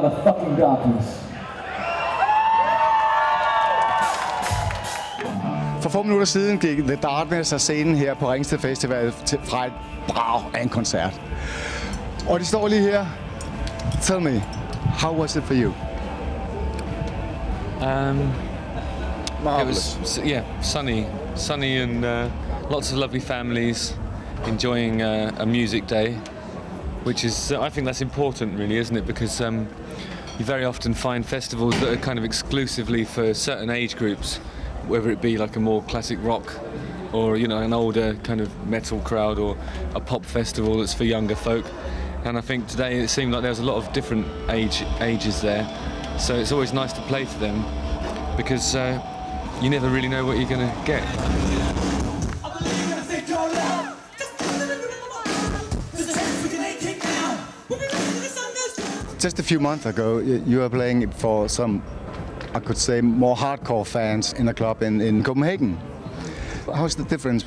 The Fucking Darkness. For få minutter siden gik The Darkness af scenen her på Ringsted Festival fra et brag af en koncert. Og de står lige her. Tell me, how was it for you? It was sunny and lots of lovely families enjoying a music day, which is I think that's important, really, isn't it? Because you very often find festivals that are kind of exclusively for certain age groups, whether it be like a more classic rock or, you know, an older kind of metal crowd, or a pop festival that's for younger folk. And I think today it seemed like there was a lot of different ages there, so it's always nice to play to them, because you never really know what you're going to get. Just a few months ago, you were playing it for some, I could say, more hardcore fans in a club in Copenhagen. How's the difference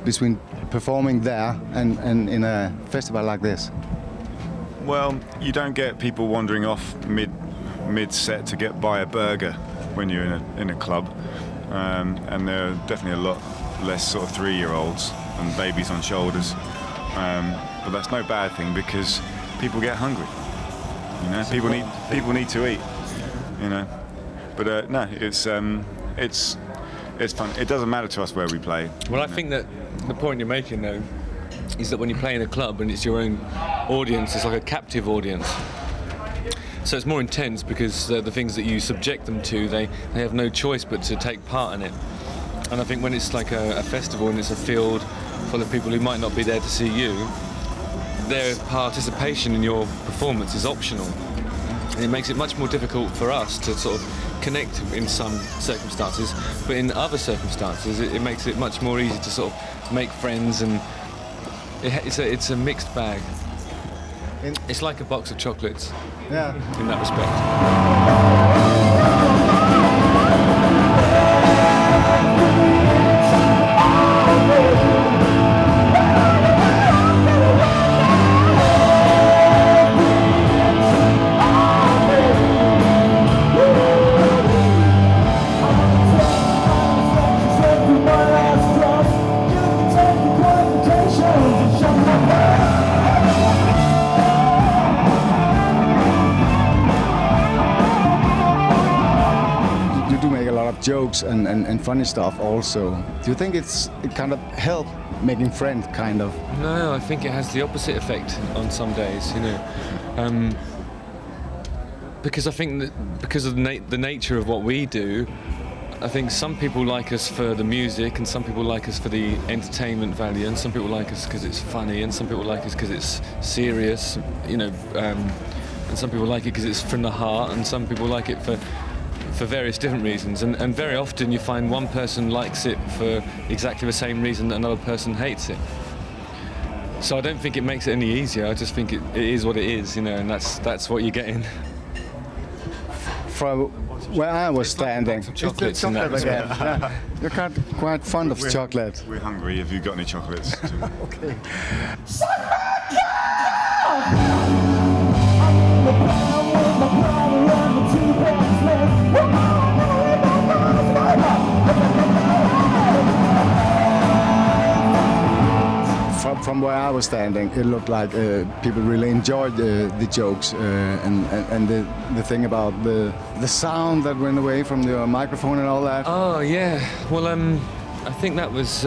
between performing there and in a festival like this? Well, you don't get people wandering off mid-set to get buy a burger when you're in a club, and there are definitely a lot less sort of 3-year-olds and babies on shoulders. But that's no bad thing, because people get hungry. You know, people need to eat. You know, but no, it's fun. It doesn't matter to us where we play. Well, I think that the point you're making, though, is that when you play in a club and it's your own audience, it's like a captive audience. So it's more intense, because the things that you subject them to, they have no choice but to take part in it. And I think when it's like a festival and it's a field full of people who might not be there to see you, their participation in your performance is optional. And it makes it much more difficult for us to sort of connect in some circumstances, but in other circumstances it makes it much more easy to sort of make friends, and it's a mixed bag. It's like a box of chocolates, yeah, in that respect. Jokes and funny stuff also. Do you think it kind of help making friends, kind of? No, I think it has the opposite effect on some days, you know. Because I think that because of the nature of what we do, I think some people like us for the music, and some people like us for the entertainment value, and some people like us because it's funny, and some people like us because it's serious, you know, and some people like it because it's from the heart, and some people like it for various different reasons, and very often you find one person likes it for exactly the same reason that another person hates it. So I don't think it makes it any easier. I just think it is what it is, you know, and that's what you're getting. From where I was standing, chocolates in that respect. Yeah. You're quite fond of chocolate. We're hungry. Have you got any chocolates? Okay. From where I was standing, it looked like people really enjoyed the jokes and the thing about the sound that went away from the microphone and all that. Oh yeah, well I think that was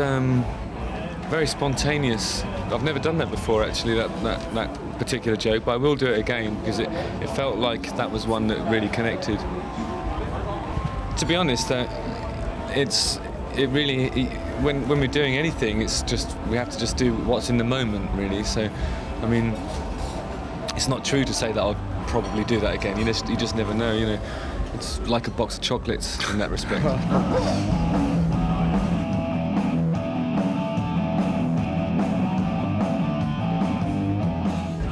very spontaneous. I've never done that before, actually, that particular joke, but I will do it again, because it felt like that was one that really connected. To be honest, when we're doing anything, it's just, we have to just do what's in the moment, really. So, I mean, it's not true to say that I'll probably do that again. You just never know, you know. It's like a box of chocolates in that respect.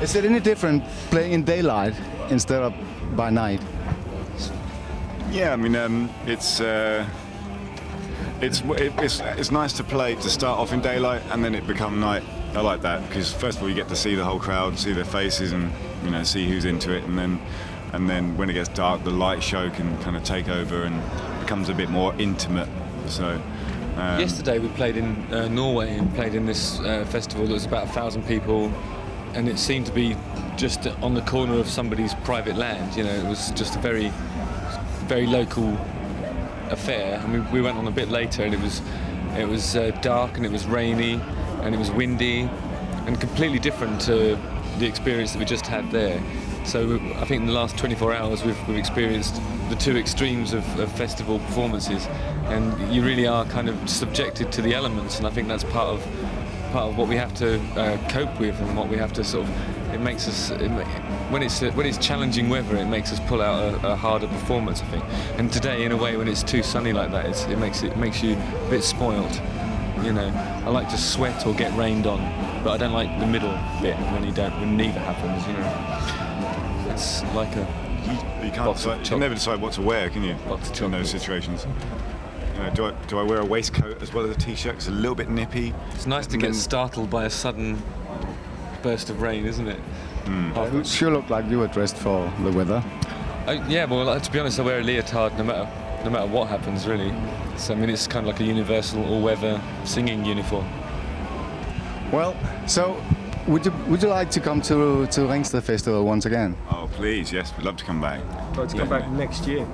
Is it any different playing in daylight instead of by night? Yeah, I mean, it's nice to play, to start off in daylight and then it become night. I like that, because first of all you get to see the whole crowd, see their faces, and, you know, see who's into it, and then and then when it gets dark, the light show can kind of take over and becomes a bit more intimate. So. Yesterday we played in Norway and played in this festival that was about 1,000 people, and it seemed to be just on the corner of somebody's private land. You know, it was just a very, very local affair. I mean, we went on a bit later, and it was dark and it was rainy and it was windy and completely different to the experience that we just had there. So I think in the last 24 hours we've experienced the two extremes of festival performances, and you really are kind of subjected to the elements, and I think that's part of what we have to cope with, and what we have to sort of, it makes us, when it's challenging weather, it makes us pull out a harder performance, I think. And today, in a way, when it's too sunny like that, it makes you a bit spoilt. You know, I like to sweat or get rained on, but I don't like the middle bit when neither happens. You know. It's like you can never decide what to wear, can you? In those situations. You know, do I wear a waistcoat as well as a t-shirt? It's a little bit nippy. It's nice to get startled by a sudden burst of rain, isn't it? It sure looked like you were dressed for the weather. Yeah, well, to be honest, I wear a leotard no matter what happens, really. So I mean, it's kind of like a universal all-weather singing uniform. Well, so. Would you like to come to Ringsted Festival once again? Oh, please, yes, we'd love to come back. I'd like to come back next year.